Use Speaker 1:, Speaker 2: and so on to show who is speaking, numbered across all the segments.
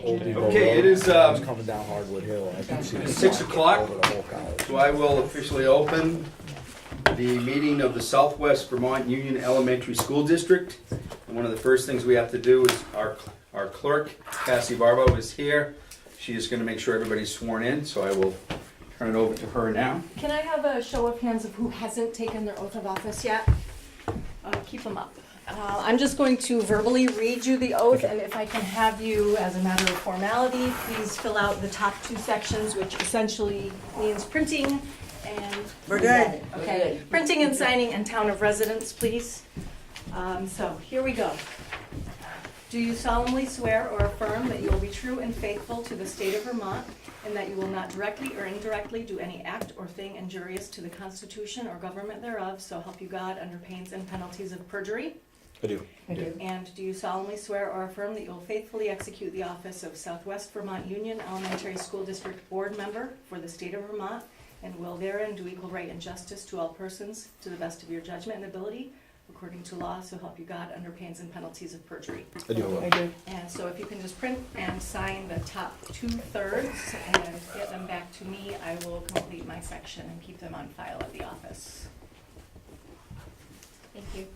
Speaker 1: Old Depot
Speaker 2: Okay,
Speaker 1: Road.
Speaker 2: it is,
Speaker 1: I was coming down Hardwood Hill. I can see the
Speaker 2: 6
Speaker 1: sign
Speaker 2: o'clock.
Speaker 1: over the whole college.
Speaker 2: So I will officially open the meeting of the Southwest Vermont Union Elementary School District. And one of the first things we have to do is our clerk, Cassie Barbo, is here. She is going to make sure everybody's sworn in, so I will turn it over to her now.
Speaker 3: Can I have a show of hands of who hasn't taken their oath of office yet? Keep them up. I'm just going to verbally read you the oath, and if I can have you, as a matter of formality, please fill out the top two sections, which essentially means printing and...
Speaker 4: We're good.
Speaker 3: Okay, printing and signing and town of residence, please. So here we go. Do you solemnly swear or affirm that you will be true and faithful to the state of Vermont, and that you will not directly or indirectly do any act or thing injurious to the Constitution or government thereof, so help you God, under pains and penalties of perjury?
Speaker 1: I do.
Speaker 3: I do. And do you solemnly swear or affirm that you will faithfully execute the office of Southwest Vermont Union Elementary School District Board Member for the state of Vermont, and will therein do equal right and justice to all persons to the best of your judgment and ability, according to law, so help you God, under pains and penalties of perjury?
Speaker 1: I do.
Speaker 4: I do.
Speaker 3: And so if you can just print and sign the top 2/3 and get them back to me, I will complete my section and keep them on file at the office. Thank you.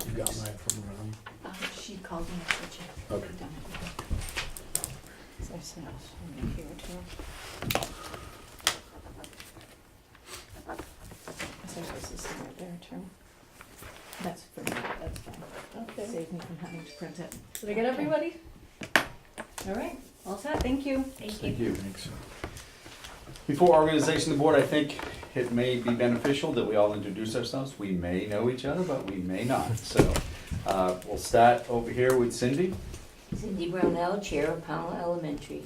Speaker 1: You got mine from around.
Speaker 3: She called me, I said she
Speaker 1: Okay.
Speaker 3: had done it.
Speaker 4: So I said, I'll show you here too. So this is right there too.
Speaker 3: That's for me, that's fine.
Speaker 4: Okay.
Speaker 3: Save me from having to print it. Did I get everybody? All right, all set, thank you.
Speaker 2: Thank you.
Speaker 1: Thanks.
Speaker 2: Before organization of the board, I think it may be beneficial that we all introduce ourselves. We may know each other, but we may not. So we'll start over here with Cindy.
Speaker 5: Cindy Brownell, Chair of Powell Elementary.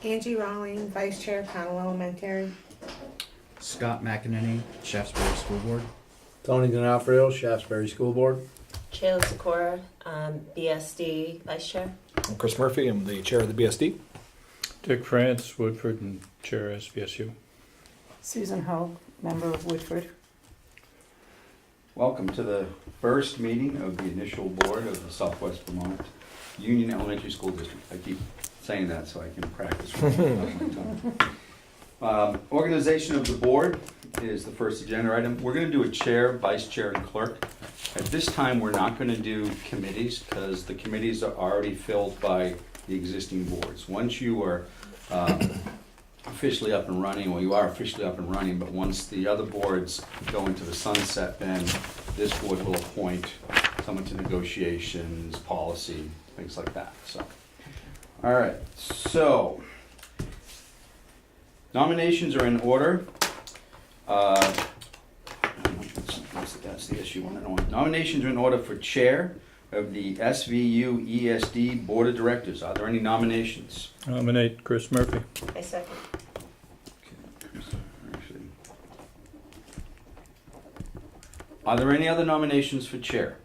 Speaker 4: Angie Rawling, Vice Chair, Connell Elementary.
Speaker 6: Scott McEnany, Shaftesbury School Board.
Speaker 1: Tony D'Onofrio, Shaftesbury School Board.
Speaker 7: Jill Sikora, BSD Vice Chair.
Speaker 8: I'm Chris Murphy. I'm the chair of the BSD.
Speaker 9: Dick France, Woodford, and Chair SVSU.
Speaker 4: Susan Hogue, member of Woodford.
Speaker 2: Welcome to the first meeting of the initial board of the Southwest Vermont Union Elementary School District. I keep saying that so I can practice. Organization of the board is the first agenda item. We're going to do a chair, vice chair, and clerk. At this time, we're not going to do committees because the committees are already filled by the existing boards. Once you are officially up and running, well, you are officially up and running, but once the other boards go into the sunset, then this board will appoint someone to negotiations, policy, things like that. So, all right. So, nominations are in order. That's the issue. I don't want. Nominations are in order for chair of the SVUESD Board of Directors. Are there any nominations?
Speaker 9: Nominate Chris Murphy.
Speaker 7: I second.
Speaker 2: Are there any other nominations for chair?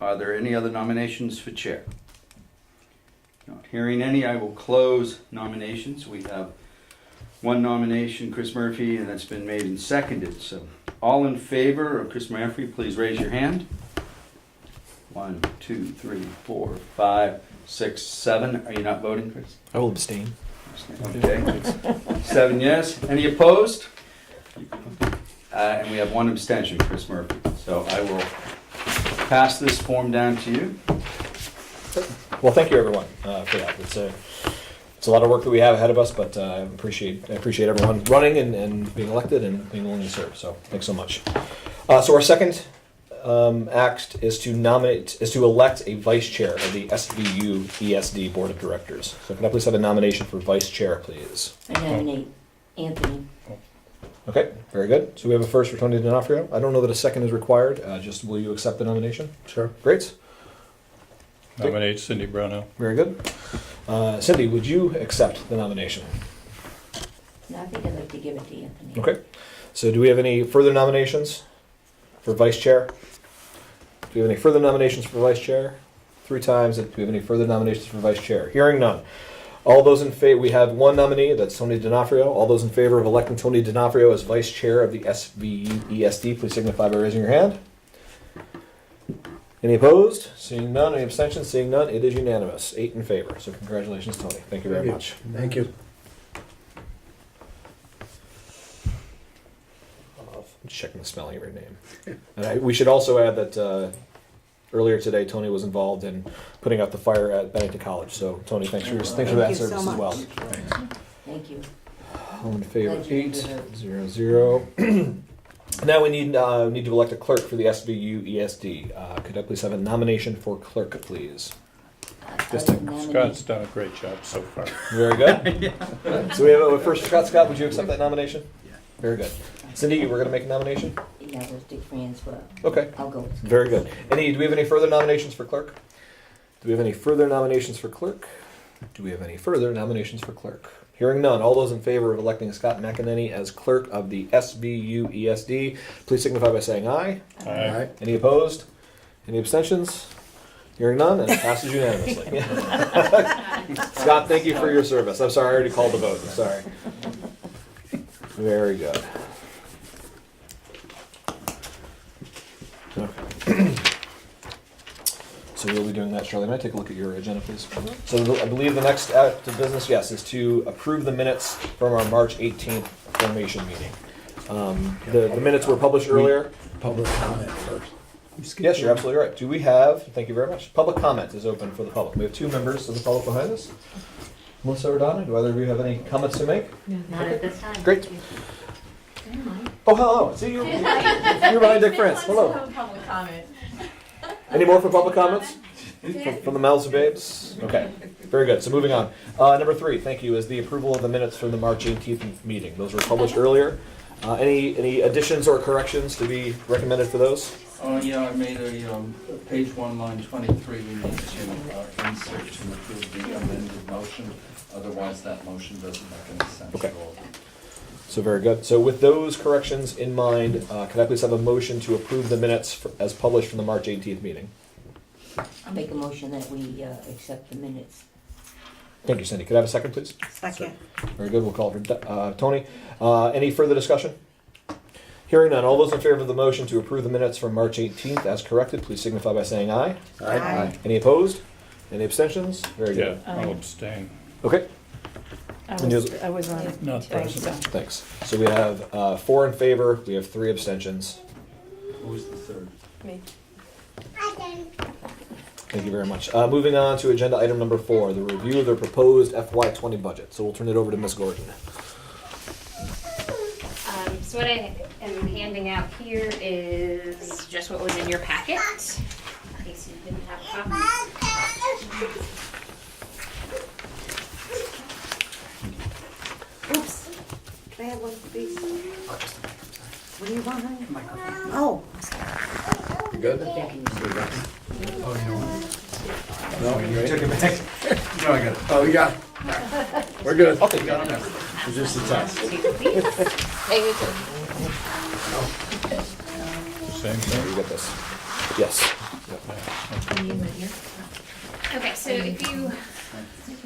Speaker 2: Are there any other nominations for chair? Not hearing any, I will close nominations. We have one nomination, Chris Murphy, and that's been made and seconded. So all in favor of Chris Murphy, please raise your hand. 1, 2, 3, 4, 5, 6, 7. Are you not voting, Chris?
Speaker 8: I will abstain.
Speaker 2: Okay. 7 yes. Any opposed? And we have one abstention, Chris Murphy. So I will pass this form down to you.
Speaker 8: Well, thank you everyone for that. It's it's a lot of work that we have ahead of us, but I appreciate everyone running and being elected and being willing to serve. So thanks so much. So our second act is to elect a vice chair of the SVUESD Board of Directors. So can I please have a nomination for vice chair, please?
Speaker 5: I nominate Anthony.
Speaker 8: Okay, very good. So we have a first for Tony D'Onofrio. I don't know that a second is required. Just will you accept the nomination?
Speaker 1: Sure.
Speaker 8: Great.
Speaker 9: Nominate Cindy Brownell.
Speaker 8: Very good. Cindy, would you accept the nomination?
Speaker 5: No, I think I'd like to give it to Anthony.
Speaker 8: Okay. So do we have any further nominations for vice chair? Do we have any further nominations for vice chair? 3 times. Do we have any further nominations for vice chair? Hearing none. All those in favor, we have one nominee, that's Tony D'Onofrio. All those in favor of electing Tony D'Onofrio as vice chair of the SVUESD, please signify by raising your hand. Any opposed? Seeing none. Any abstentions? Seeing none. It is unanimous. 8 in favor. So congratulations, Tony. Thank you very much.
Speaker 1: Thank you.
Speaker 8: I'm just checking the spelling of your name. And we should also add that earlier today, Tony was involved in putting out the fire at Bennington College. So, Tony, thanks for that
Speaker 4: you
Speaker 8: service
Speaker 4: so
Speaker 8: as well.
Speaker 5: Thank you.
Speaker 8: All in favor?
Speaker 5: Glad you
Speaker 8: 8-0-0. Now we need to elect a clerk for the SVUESD. Could I please have a nomination for clerk, please? Just
Speaker 5: I'd
Speaker 8: a-
Speaker 5: nominate-
Speaker 9: Scott's done a great job so far.
Speaker 8: Very good. So we have a first Scott. Scott, would you accept that nomination? Yeah. Very good. Cindy, you were going to make a nomination?
Speaker 5: Yeah, let's take Fran's, but
Speaker 8: Okay.
Speaker 5: I'll go with Scott.
Speaker 8: Very good. Do we have any further nominations for clerk? Do we have any further nominations for clerk? Do we have any further nominations for clerk? Hearing none, all those in favor of electing Scott McEnany as clerk of the SVUESD, please signify by saying aye.
Speaker 9: Aye.
Speaker 8: Any opposed? Any abstentions? Hearing none, and it passes unanimously. Scott, thank you for your service. I'm sorry, I already called the vote. I'm sorry. Very good. Okay. So we'll be doing that shortly. May I take a look at your agenda, please? So I believe the next act of business, yes, is to approve the minutes from our March 18th formation meeting. The minutes were published earlier.
Speaker 1: Public comment first.
Speaker 8: Yes, you're absolutely right. Do we have, thank you very much, public comment is open for the public. We have 2 members of the public behind us. Melissa or Donna, do either of you have any comments to make?
Speaker 5: Not at this time.
Speaker 8: Great. Oh, hello. See, you're behind Dick France. Hello.
Speaker 10: Public comment.
Speaker 8: Any more for public comments? From the mouths of babes? Okay, very good. So moving on. Number 3, thank you, is the approval of the minutes from the March 18th meeting. Those were published earlier. Any additions or corrections to be recommended for those?
Speaker 11: Yeah, I made a page 1, line 23. We need to insert to approve the amended motion. Otherwise, that motion doesn't make any sense
Speaker 8: Okay.
Speaker 11: at all.
Speaker 8: So very good. So with those corrections in mind, can I please have a motion to approve the minutes as published from the March 18th meeting?
Speaker 5: I'll make a motion that we accept the minutes.
Speaker 8: Thank you, Cindy. Could I have a second, please?
Speaker 4: Second.
Speaker 8: Very good. We'll call for Tony. Any further discussion? Hearing none. All those in favor of the motion to approve the minutes from March 18th as corrected, please signify by saying aye.
Speaker 4: Aye.
Speaker 8: Any opposed? Any abstentions? Very
Speaker 9: Yeah,
Speaker 8: good.
Speaker 9: I'll abstain.
Speaker 8: Okay.
Speaker 10: I was on
Speaker 9: Not present.
Speaker 8: Thanks. So we have 4 in favor. We have 3 abstentions.
Speaker 11: Who was the third?
Speaker 10: Me.
Speaker 8: Thank you very much. Moving on to agenda item number 4, the review of the proposed FY20 budget. So we'll turn it over to Ms. Gordon.
Speaker 12: So what I am handing out here is just what was in your packet, in case you didn't have a copy.
Speaker 4: Oops. Can I have one, please? What do you want, honey? Oh.
Speaker 1: You good? Oh, you know what? No, you took it back.
Speaker 11: No, I got it.
Speaker 1: Oh, you got it. We're good.
Speaker 8: I'll take
Speaker 11: Got
Speaker 8: that.
Speaker 11: it.
Speaker 1: It's just a test.
Speaker 9: Same
Speaker 8: There,
Speaker 9: thing?
Speaker 8: you got this. Yes.
Speaker 12: Okay, so if you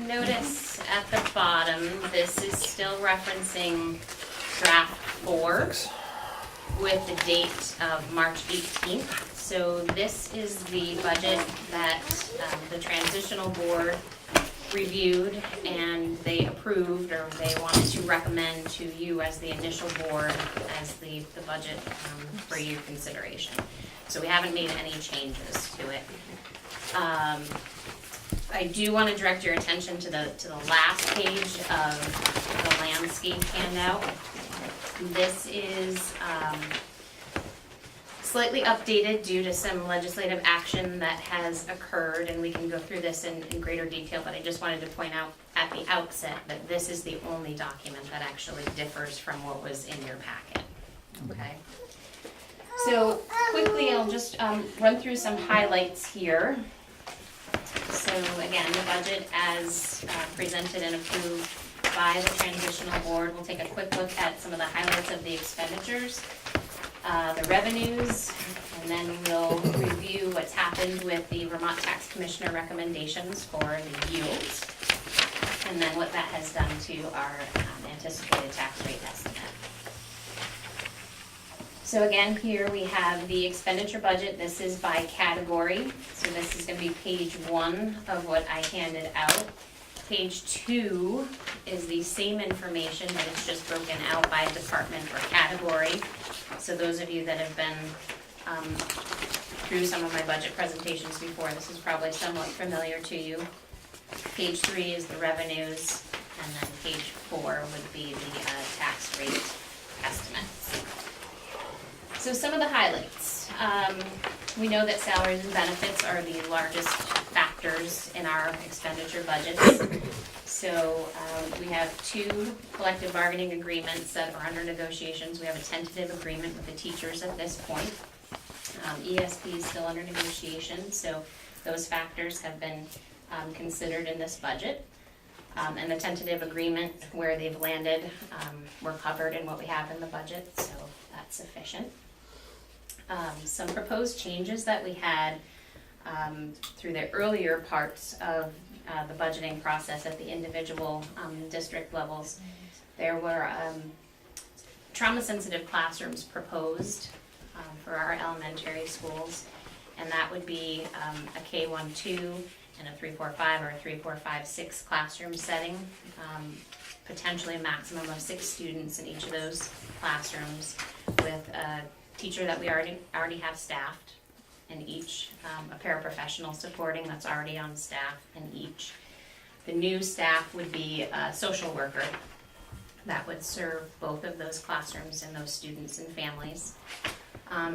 Speaker 12: notice at the bottom, this is still referencing draft 4
Speaker 8: Thanks.
Speaker 12: with the date of March 18th. So this is the budget that the transitional board reviewed and they approved, or they wanted to recommend to you as the initial board as the budget for your consideration. So we haven't made any changes to it. I do want to direct your attention to the last page of the landscape handout. This is slightly updated due to some legislative action that has occurred, and we can go through this in greater detail, but I just wanted to point out at the outset that this is the only document that actually differs from what was in your packet. Okay? So quickly, I'll just run through some highlights here. So again, the budget as presented and approved by the transitional board. We'll take a quick look at some of the highlights of the expenditures, the revenues, and then we'll review what's happened with the Vermont Tax Commissioner recommendations for the yields, and then what that has done to our anticipated tax rate estimate. So again, here we have the expenditure budget. This is by category. So this is going to be page 1 of what I handed out. Page 2 is the same information, but it's just broken out by department or category. So those of you that have been through some of my budget presentations before, this is probably somewhat familiar to you. Page 3 is the revenues, and then page 4 would be the tax rate estimates. So some of the highlights. We know that salaries and benefits are the largest factors in our expenditure budgets. So we have 2 collective bargaining agreements that are under negotiations. We have a tentative agreement with the teachers at this point. ESP is still under negotiation, so those factors have been considered in this budget. And the tentative agreement where they've landed, we're covered in what we have in the budget, so that's sufficient. Some proposed changes that we had through the earlier parts of the budgeting process at the individual district levels. There were trauma-sensitive classrooms proposed for our elementary schools, and that would be a K-1-2 and a 3-4-5 or a 3-4-5-6 classroom setting, potentially a maximum of 6 students in each of those classrooms, with a teacher that we already have staffed in each, a paraprofessional supporting that's already on staff in each. The new staff would be a social worker that would serve both of those classrooms and those students and families.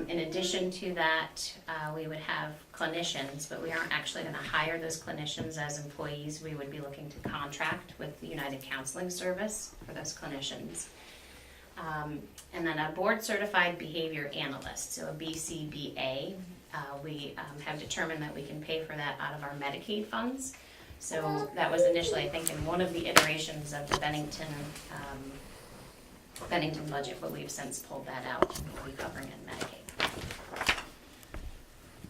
Speaker 12: In addition to that, we would have clinicians, but we aren't actually going to hire those clinicians as employees. We would be looking to contract with the United Counseling Service for those clinicians. And then a board-certified behavior analyst, so a BCBA. We have determined that we can pay for that out of our Medicaid funds. So that was initially, I think, in one of the iterations of the Bennington budget, but we've since pulled that out and we'll be covering it in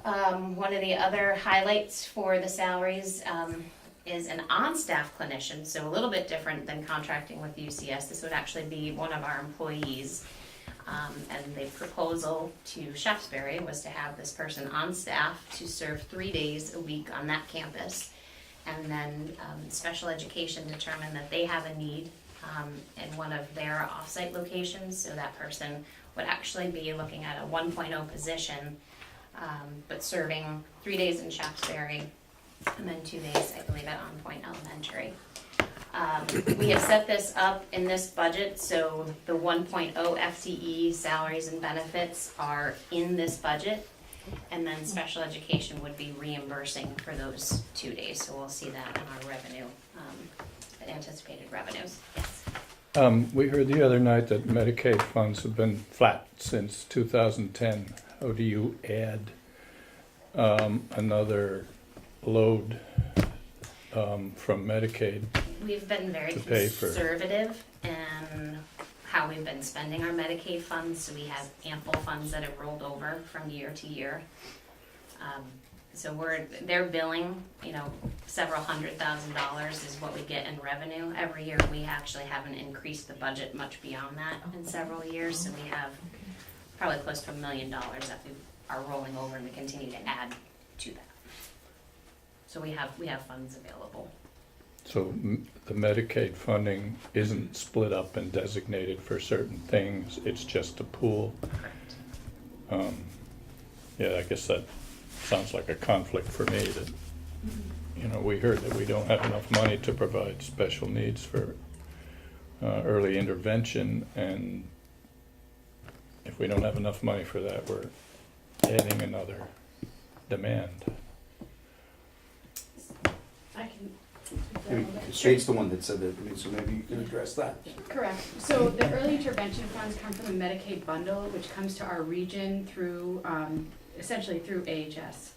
Speaker 12: Medicaid. One of the other highlights for the salaries is an on-staff clinician, so a little bit different than contracting with UCS. This would actually be one of our employees. And the proposal to Shaftesbury was to have this person on staff to serve 3 days a week on that campus. And then special education determined that they have a need in one of their off-site locations, so that person would actually be looking at a 1.0 position, but serving 3 days in Shaftesbury, and then 2 days, I believe, at On Point Elementary. We have set this up in this budget, so the 1.0 FTE salaries and benefits are in this budget, and then special education would be reimbursing for those 2 days, so we'll see that in our revenue, anticipated revenues. Yes.
Speaker 9: We heard the other night that Medicaid funds have been flat since 2010. How do you add another load from Medicaid?
Speaker 12: We've been very
Speaker 9: to pay for
Speaker 12: conservative in how we've been spending our Medicaid funds, so we have ample funds that have rolled over from year to year. So they're billing, several $100,000 is what we get in revenue every year. We actually haven't increased the budget much beyond that in several years, so we have probably close to $1 million that we are rolling over, and we continue to add to that. So we have funds available.
Speaker 9: So the Medicaid funding isn't split up and designated for certain things, it's just a pool?
Speaker 12: Correct.
Speaker 9: Yeah, I guess that sounds like a conflict for me, that, we heard that we don't have enough money to provide special needs for early intervention, and if we don't have enough money for that, we're adding another demand.
Speaker 13: I can.
Speaker 2: Kate's the one that said that, so maybe you can address that.
Speaker 13: Correct. So the early intervention funds come from a Medicaid bundle, which comes to our region through, essentially through AHS,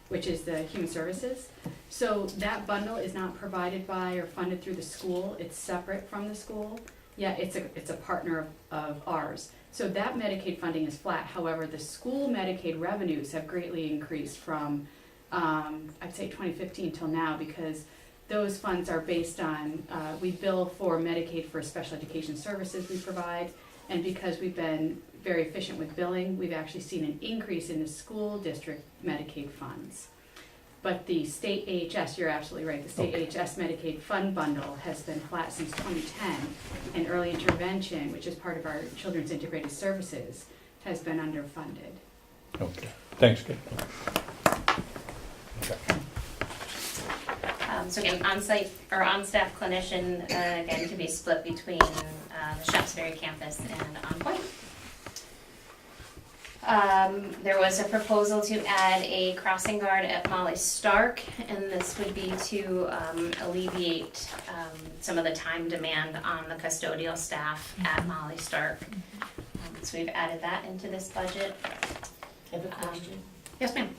Speaker 13: which is the Human Services. So that bundle is not provided by or funded through the school. It's separate from the school. Yeah, it's a partner of ours. So that Medicaid funding is flat. However, the school Medicaid revenues have greatly increased from, I'd say 2015 till now, because those funds are based on, we bill for Medicaid for special education services we provide, and because we've been very efficient with billing, we've actually seen an increase in the school district Medicaid funds. But the state AHS, you're absolutely right, the state AHS Medicaid fund bundle has been flat since 2010, and early intervention, which is part of our children's integrated services, has been underfunded.
Speaker 9: Okay, thanks, Kate.
Speaker 12: So again, on-site or on-staff clinician, again, to be split between the Shaftesbury campus and On Point. There was a proposal to add a crossing guard at Molly Stark, and this would be to alleviate some of the time demand on the custodial staff at Molly Stark. So we've added that into this budget.
Speaker 5: I have a question.
Speaker 12: Yes, ma'am.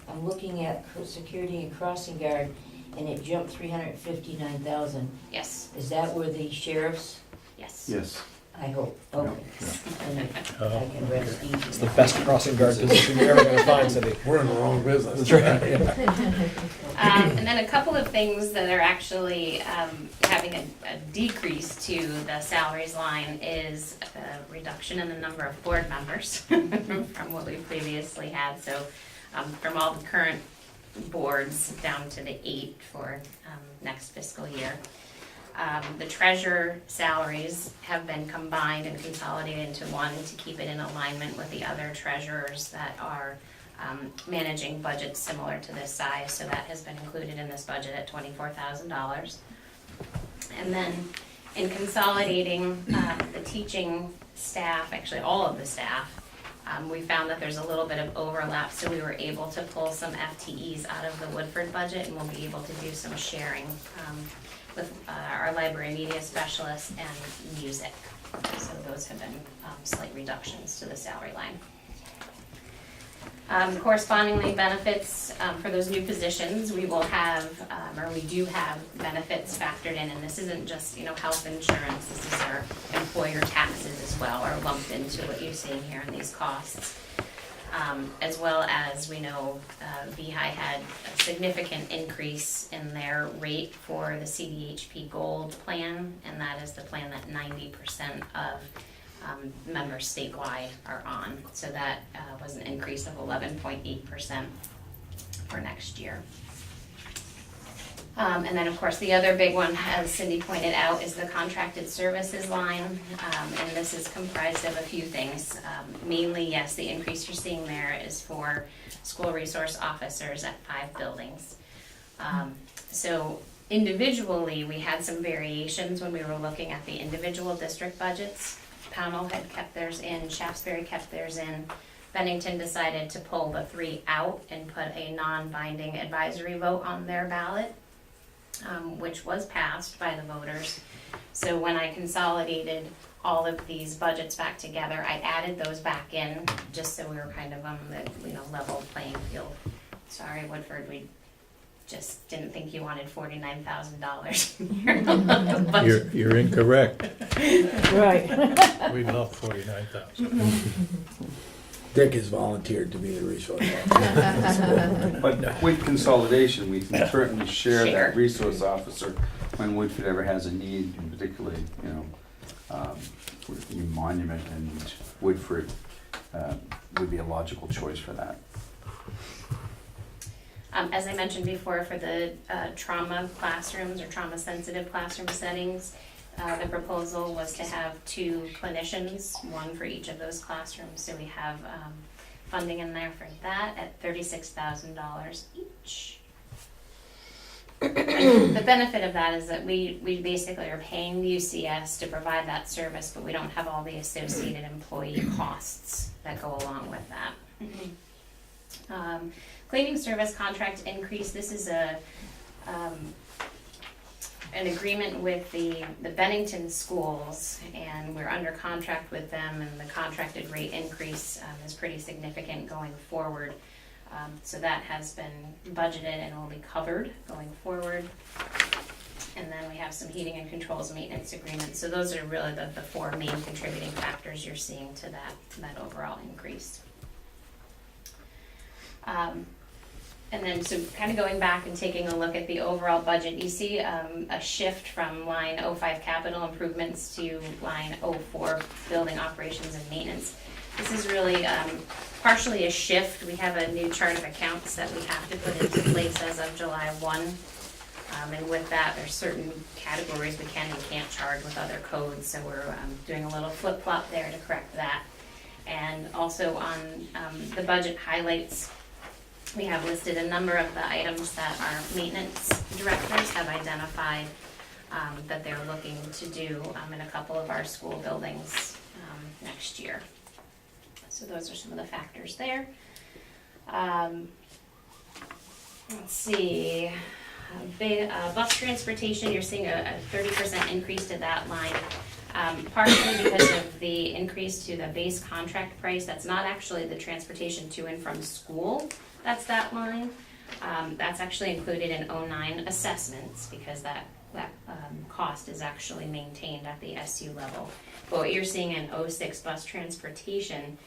Speaker 5: I'm looking at security and crossing guard, and it jumped 359,000.
Speaker 12: Yes.
Speaker 5: Is that where the sheriff's?
Speaker 12: Yes.
Speaker 2: Yes.
Speaker 5: I hope. Okay. And I can rest easy.
Speaker 8: It's the best crossing guard position you're ever gonna find, Cindy.
Speaker 1: We're in the wrong business.
Speaker 8: That's right.
Speaker 12: And then a couple of things that are actually having a decrease to the salaries line is a reduction in the number of board members from what we previously had. So from all the current boards down to the 8 for next fiscal year. The treasurer salaries have been combined and consolidated into one to keep it in alignment with the other treasurers that are managing budgets similar to this size. So that has been included in this budget at $24,000. And then in consolidating the teaching staff, actually all of the staff, we found that there's a little bit of overlap, so we were able to pull some FTEs out of the Woodford budget, and we'll be able to do some sharing with our library media specialists and music. So those have been slight reductions to the salary line. Correspondingly, benefits for those new positions, we will have, or we do have benefits factored in, and this isn't just, health insurance, this is our employer taxes as well, are lumped into what you're seeing here in these costs. As well as we know VHI had a significant increase in their rate for the CDHP Gold plan, and that is the plan that 90% of members statewide are on. So that was an increase of 11.8% for next year. And then, of course, the other big one, as Cindy pointed out, is the contracted services line. And this is comprised of a few things. Mainly, yes, the increase you're seeing there is for school resource officers at 5 buildings. So individually, we had some variations when we were looking at the individual district budgets. Pownell had kept theirs in, Shaftesbury kept theirs in. Bennington decided to pull the 3 out and put a non-binding advisory vote on their ballot, which was passed by the voters. So when I consolidated all of these budgets back together, I added those back in just so we were kind of on the level playing field. Sorry, Woodford, we just didn't think you wanted $49,000.
Speaker 9: You're incorrect.
Speaker 10: Right.
Speaker 9: We love 49,000.
Speaker 1: Dick has volunteered to be the resource officer.
Speaker 2: But with consolidation, we can certainly share that resource officer when Woodford ever has a need, and particularly, with the monument, and Woodford would be a logical choice for that.
Speaker 12: As I mentioned before, for the trauma classrooms or trauma-sensitive classroom settings, the proposal was to have 2 clinicians, 1 for each of those classrooms. So we have funding in there for that at $36,000 each. And the benefit of that is that we basically are paying UCS to provide that service, but we don't have all the associated employee costs that go along with that. Cleaning service contract increase, this is an agreement with the Bennington schools, and we're under contract with them, and the contracted rate increase is pretty significant going forward. So that has been budgeted and will be covered going forward. And then we have some heating and controls maintenance agreements. So those are really the four main contributing factors you're seeing to that overall increase. And then, so kind of going back and taking a look at the overall budget, you see a shift from line 05 capital improvements to line 04 building operations and maintenance. This is really partially a shift. We have a new chart of accounts that we have to put into place as of July 1. And with that, there's certain categories we can and can't charge with other codes. So we're doing a little flip-flop there to correct that. And also on the budget highlights, we have listed a number of the items that our maintenance directors have identified that they're looking to do in a couple of our school buildings next year. So those are some of the factors there. Let's see, bus transportation, you're seeing a 30% increase to that line. Partially because of the increase to the base contract price. That's not actually the transportation to and from school. That's that line. That's actually included in 09 assessments because that cost is actually maintained at the SU level. But what you're seeing in 06 bus transportation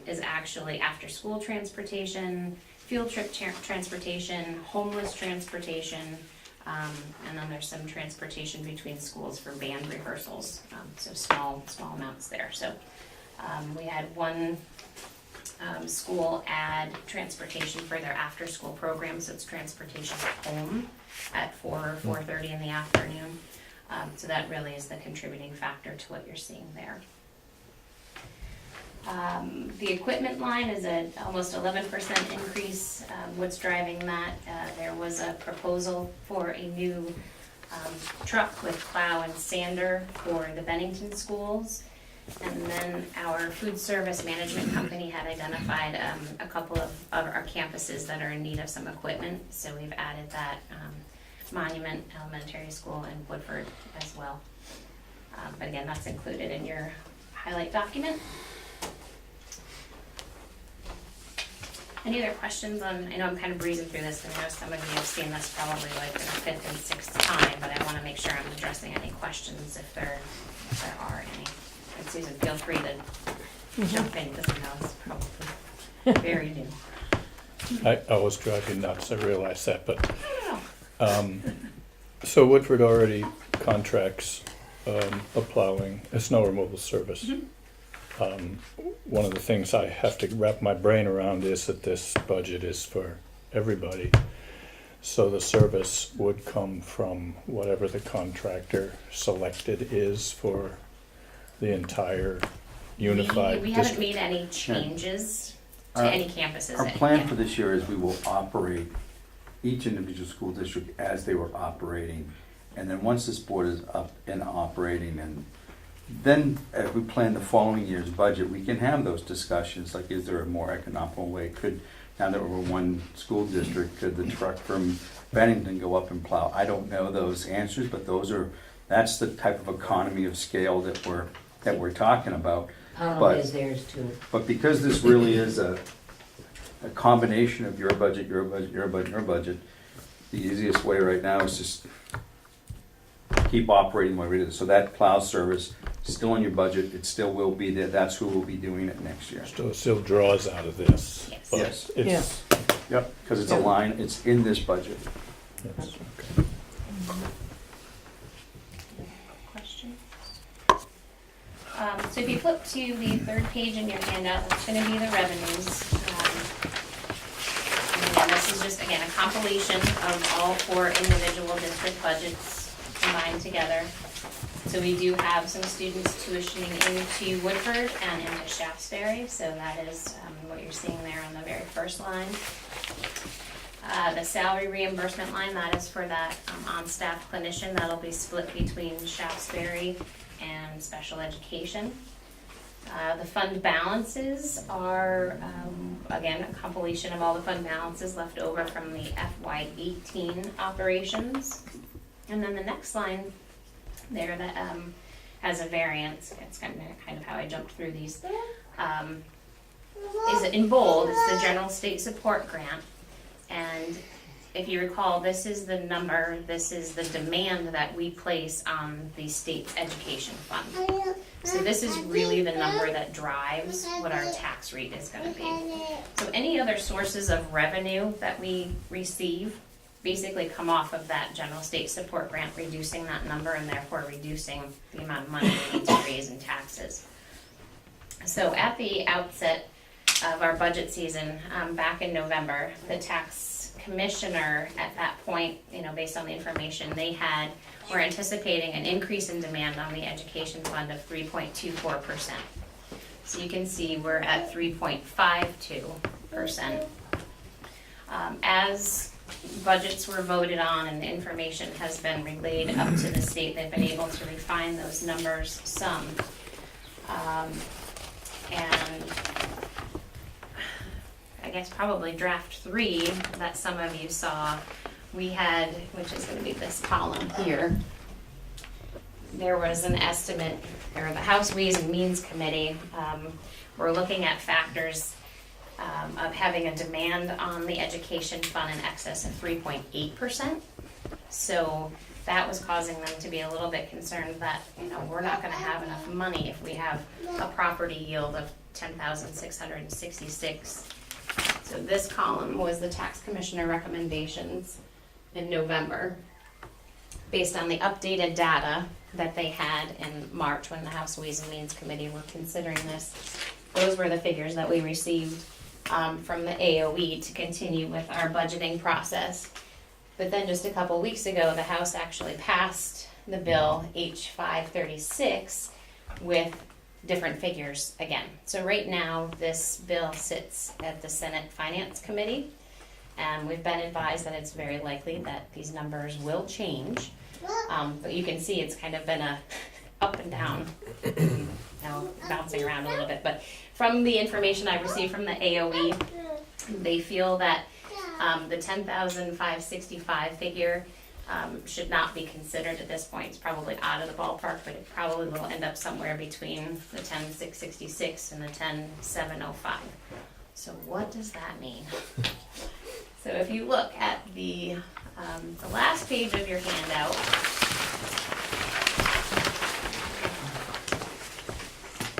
Speaker 12: is actually after school transportation, field trip transportation, homeless transportation, and then there's some transportation between schools for band rehearsals. So small amounts there. So we had one school add transportation for their after school program, so it's transportation home at 4 or 4:30 in the afternoon. So that really is the contributing factor to what you're seeing there. The equipment line is an almost 11% increase. What's driving that? There was a proposal for a new truck with plow and sander for the Bennington schools. And then our food service management company had identified a couple of our campuses that are in need of some equipment. So we've added that Monument Elementary School and Woodford as well. But again, that's included in your highlight document. Any other questions on, I know I'm kind of breezing through this, and I know some of you have seen this probably like the 5th and 6th time, but I want to make sure I'm addressing any questions if there are any. And Susan, feel free to jump in, because I know it's probably very new.
Speaker 9: I was driving nuts, I realize that, but, so Woodford already contracts a plowing, a snow removal service.
Speaker 12: Mm-hmm.
Speaker 9: One of the things I have to wrap my brain around is that this budget is for everybody. So the service would come from whatever the contractor selected is for the entire unified
Speaker 12: We
Speaker 9: district.
Speaker 12: haven't made any changes to any campuses.
Speaker 2: Our plan for this year is we will operate each individual school district as they were operating. And then once this board is up and operating, and then as we plan the following year's budget, we can have those discussions, like is there a more economical way? Now that we're one school district, could the truck from Bennington go up and plow? I don't know those answers, but that's the type of economy of scale that we're talking about.
Speaker 5: Pownell is theirs too.
Speaker 2: But because this really is a combination of your budget, your budget, your budget, your budget, the easiest way right now is just keep operating the way we do. So that plow service is still in your budget. It still will be there. That's who will be doing it next year.
Speaker 9: So it still draws out of this.
Speaker 12: Yes.
Speaker 9: but
Speaker 2: Yes.
Speaker 9: It's,
Speaker 2: Yep, because it's a line, it's in this budget.
Speaker 9: yes, okay.
Speaker 12: Questions? So if you flip to the third page in your handout, that's going to be the revenues. And again, this is just, again, a compilation of all 4 individual district budgets combined together. So we do have some students tuitioning into Woodford and into Shaftesbury, so that is what you're seeing there on the very first line. The salary reimbursement line, that is for that on-staff clinician. That'll be split between Shaftesbury and special education. The fund balances are, again, a compilation of all the fund balances left over from the FY18 operations. And then the next line there that has a variance, it's kind of how I jumped through these, is in bold, it's the general state support grant. And if you recall, this is the number, this is the demand that we place on the state education fund. So this is really the number that drives what our tax rate is going to be. So any other sources of revenue that we receive basically come off of that general state support grant, reducing that number and therefore reducing the amount of money we need to raise in taxes. So at the outset of our budget season, back in November, the tax commissioner at that point, based on the information they had, were anticipating an increase in demand on the education fund of 3.24%. So you can see we're at 3.52%. As budgets were voted on and the information has been relayed up to the state, they've been able to refine those numbers some. And I guess probably draft 3 that some of you saw, we had, which is going to be this column here, there was an estimate, or the House Ways and Means Committee, we're looking at factors of having a demand on the education fund in excess of 3.8%. So that was causing them to be a little bit concerned that we're not going to have enough money if we have a property yield of 10,666. So this column was the tax commissioner recommendations in November based on the updated data that they had in March when the House Ways and Means Committee were considering this. Those were the figures that we received from the AOE to continue with our budgeting process. But then just a couple weeks ago, the House actually passed the bill H536 with different figures again. So right now, this bill sits at the Senate Finance Committee, and we've been advised that it's very likely that these numbers will change. But you can see it's kind of been a up and down, bouncing around a little bit. But from the information I received from the AOE, they feel that the 10,565 figure should not be considered at this point. It's probably out of the ballpark, but it probably will end up somewhere between the 10,666 and the 10,705. So what does that mean? So if you look at the last page of your handout,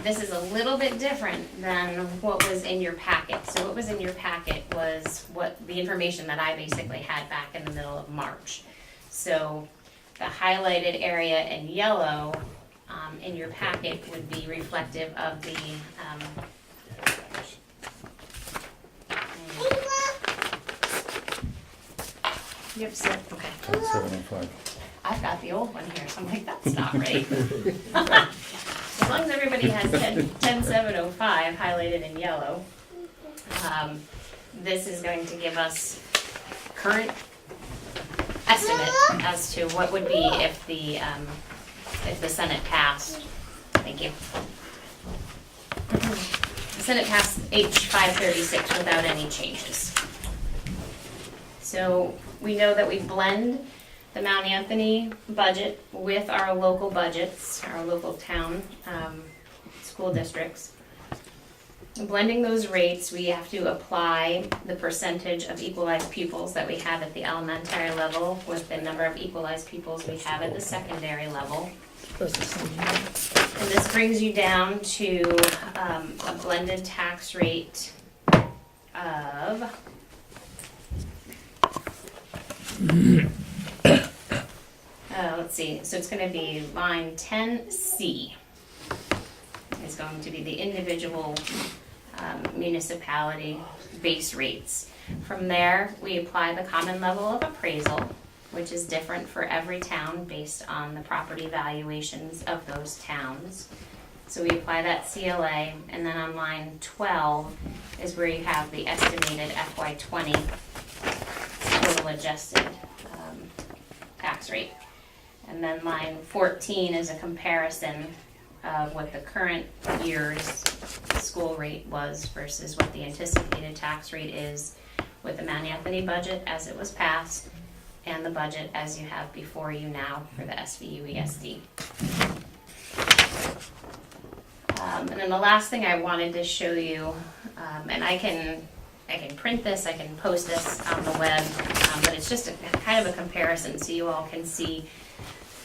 Speaker 12: this is a little bit different than what was in your packet. So what was in your packet was the information that I basically had back in the middle of March. So the highlighted area in yellow in your packet would be reflective of the yep, so, okay.
Speaker 9: 705.
Speaker 12: I've got the old one here, so I'm like, that's not right. As long as everybody has 10705 highlighted in yellow, this is going to give us current estimate as to what would be if the Senate passed. Thank you. The Senate passed H536 without any changes. So we know that we blend the Mount Anthony budget with our local budgets, our local town school districts. Blending those rates, we have to apply the percentage of equalized pupils that we have at the elementary level with the number of equalized pupils we have at the secondary level. And this brings you down to a blended tax rate of let's see, so it's going to be line 10C is going to be the individual municipality base rates. From there, we apply the common level of appraisal, which is different for every town based on the property valuations of those towns. So we apply that CLA, and then on line 12 is where you have the estimated FY20 annual adjusted tax rate. And then line 14 is a comparison of what the current year's school rate was versus what the anticipated tax rate is with the Mount Anthony budget as it was passed and the budget as you have before you now for the SVUESD. And then the last thing I wanted to show you, and I can print this, I can post this on the web, but it's just a kind of a comparison so you all can see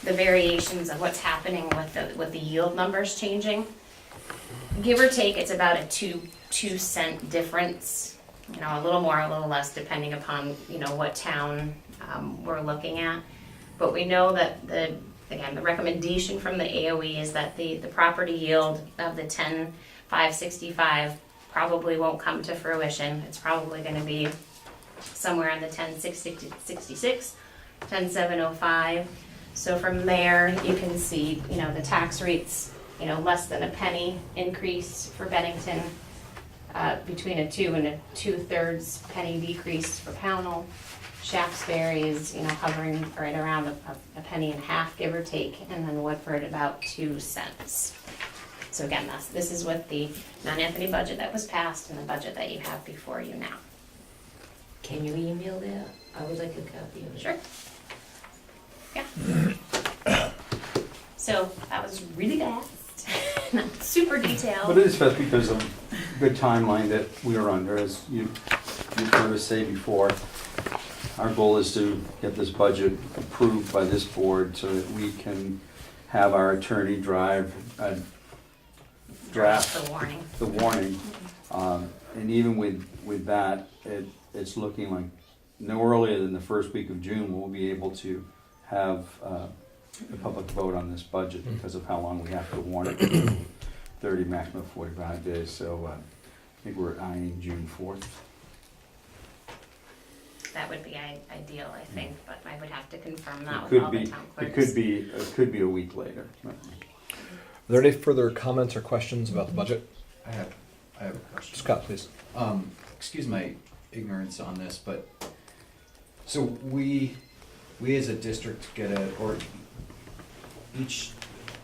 Speaker 12: the variations of what's happening with the yield numbers changing. Give or take, it's about a 2 cent difference, you know, a little more, a little less, depending upon, you know, what town we're looking at. But we know that the recommendation from the AOE is that the property yield of the 10,565 probably won't come to fruition. It's probably going to be somewhere in the 10,666, 10,705. So from there, you can see, you know, the tax rates, you know, less than a penny increase for Bennington, between a 2 and a 2/3 penny decrease for Pownell. Shaftesbury is, you know, hovering right around a penny and a half, give or take, and then Woodford about 2 cents. So again, this is with the Mount Anthony budget that was passed and the budget that you have before you now.
Speaker 5: Can you email that? I would like a copy of it.
Speaker 12: Sure. Yeah. So that was really fast, not super detailed.
Speaker 2: But it is fast because of the timeline that we are under, as you've heard us say before. Our goal is to get this budget approved by this board so that we can have our attorney draft the warning. And even with that, it's looking like no earlier than the first week of June we'll be able to have a public vote on this budget because of how long we have to warn it. 30, maximum 45 days. So I think we're eyeing June 4th.
Speaker 12: That would be ideal, I think, but I would have to confirm that
Speaker 2: It
Speaker 12: with all the town
Speaker 2: It
Speaker 12: clerks.
Speaker 2: could be a week later.
Speaker 8: Are there any further comments or questions about the budget?
Speaker 6: I have a question.
Speaker 8: Scott, please.
Speaker 6: Excuse my ignorance on this, but so we as a district or each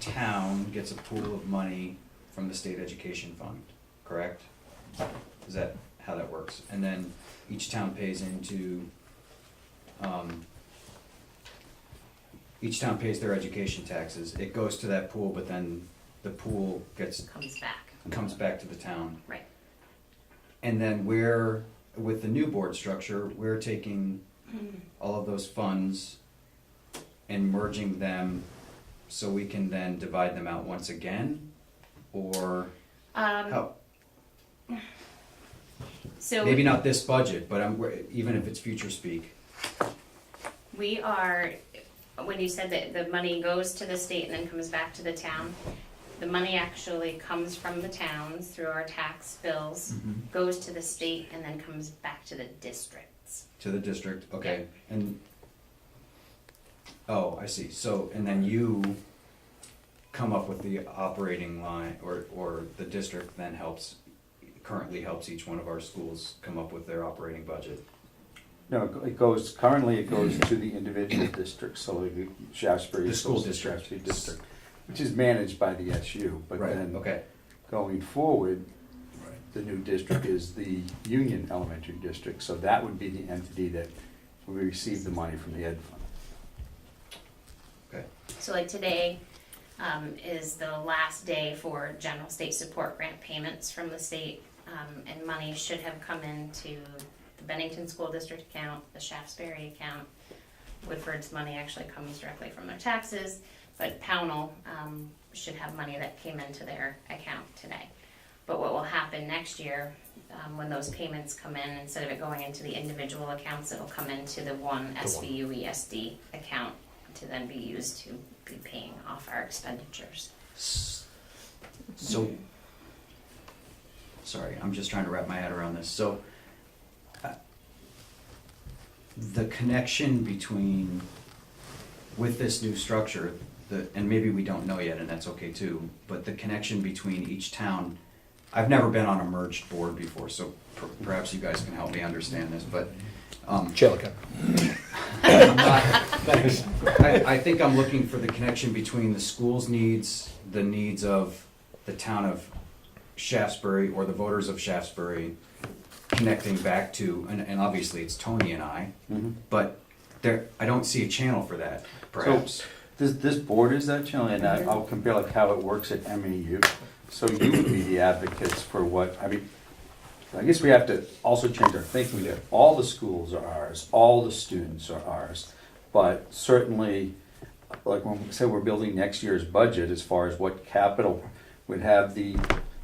Speaker 6: town gets a pool of money from the state education fund, correct? Is that how that works? And then each town pays into, each town pays their education taxes. It goes to that pool, but then the pool comes back to the town.
Speaker 12: Right.
Speaker 6: And then with the new board structure, we're taking all of those funds and merging them so we can then divide them out once again? Or how?
Speaker 12: So
Speaker 6: Maybe not this budget, but even if it's future speak.
Speaker 12: we are, when you said that the money goes to the state and then comes back to the town, the money actually comes from the towns through our tax bills, goes to the state, and then comes back to the districts.
Speaker 6: To the district, okay. And, oh, I see. So, and then you come up with the operating line, or the district then currently helps each one of our schools come up with their operating budget.
Speaker 2: No, currently it goes to the individual districts, so like Shaftesbury.
Speaker 6: The school
Speaker 2: Shaftesbury district, which is managed by the SU, but then going forward, the new district is the Union Elementary District, so that would be the entity that will receive the money from the ed fund.
Speaker 6: Okay.
Speaker 12: So like today is the last day for general state support grant payments from the state, and money should have come into the Bennington School District account, the Shaftesbury account. Woodford's money actually comes directly from their taxes, but Pownell should have money that came into their account today. But what will happen next year, when those payments come in, instead of it going into the individual accounts, it'll come into the one SVUESD account to then be used to be paying off our expenditures.
Speaker 6: So, sorry, I'm just trying to wrap my head around this. So, the connection between, with this new structure, and maybe we don't know yet, and that's okay too, but the connection between each town I've never been on a merged board before, so perhaps you guys can help me understand this, but
Speaker 8: Chilica.
Speaker 6: I think I'm looking for the connection between the school's needs, the needs of the town of Shaftesbury, or the voters of Shaftesbury, connecting back to, and obviously it's Tony and I, but I don't see a channel for that, perhaps.
Speaker 2: This board is that channel, and I'll compare like how it works at MEU. So you would be the advocates for what, I mean, I guess we have to also change our thinking that all the schools are ours, all the students are ours, but certainly, like when we say we're building next year's budget, as far as what capital would have, the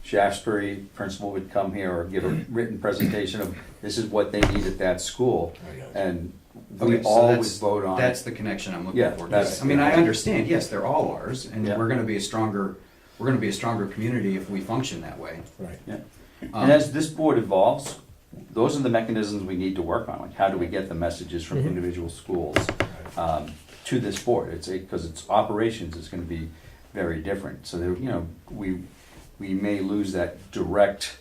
Speaker 2: Shaftesbury principal would come here or give a written presentation of this is what they need at that school, and we
Speaker 6: Okay, so
Speaker 2: always vote on.
Speaker 6: That's the connection I'm looking
Speaker 2: Yeah,
Speaker 6: for.
Speaker 2: that's-
Speaker 6: I mean, I understand, yes, they're all ours, and
Speaker 2: Yeah.
Speaker 6: we're gonna be a stronger community if we function that way.
Speaker 8: Right.
Speaker 2: Yeah. And as this board evolves, those are the mechanisms we need to work on. Like, how do we get the messages from individual schools to this board? It's because its operations is going to be very different. So there, we may lose that direct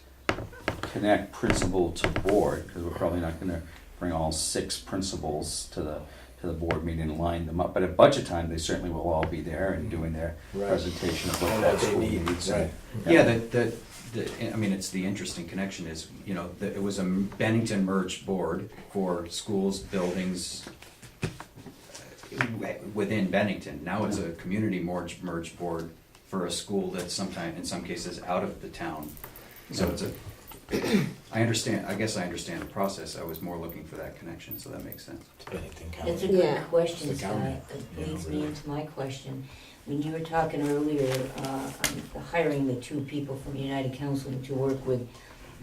Speaker 2: connect principal to board, because we're probably not going to bring all 6 principals to the board meeting and line them up. But at budget time, they certainly will all be there and doing their presentation of what
Speaker 8: And
Speaker 2: that
Speaker 8: what they
Speaker 2: school
Speaker 8: need.
Speaker 2: needs.
Speaker 8: Right.
Speaker 6: Yeah, I mean, it's the interesting connection is, it was a Bennington merged board for schools, buildings within Bennington. Now it's a community merged board for a school that's sometimes, in some cases, out of the town. So it's I guess I understand the process. I was more looking for that connection, so that makes sense.
Speaker 5: It's a good question, Scott. It leads me into my question. When you were talking earlier, on hiring the 2 people from United Counseling to work with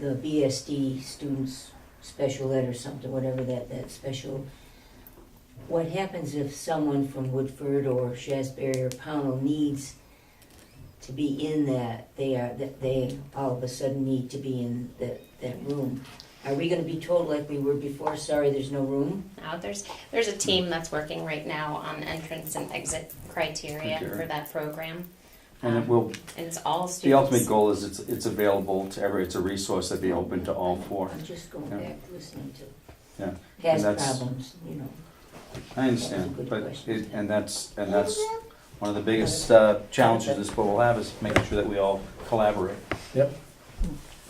Speaker 5: the BSD students, special ed or something, whatever that special, what happens if someone from Woodford or Shaftesbury or Pownell needs to be in that, they all of a sudden need to be in that room? Are we gonna be told like we were before, sorry, there's no room?
Speaker 12: No, there's a team that's working right now on entrance and exit criteria for that program.
Speaker 2: And it will.
Speaker 12: And it's all students.
Speaker 2: The ultimate goal is it's available to it's a resource that'd be open to all 4.
Speaker 5: I'm just going back listening to
Speaker 2: Yeah.
Speaker 5: past
Speaker 2: And that's-
Speaker 5: problems,
Speaker 2: I understand, but that's one of the biggest challenges this board will have, is making sure that we all collaborate.
Speaker 8: Yep.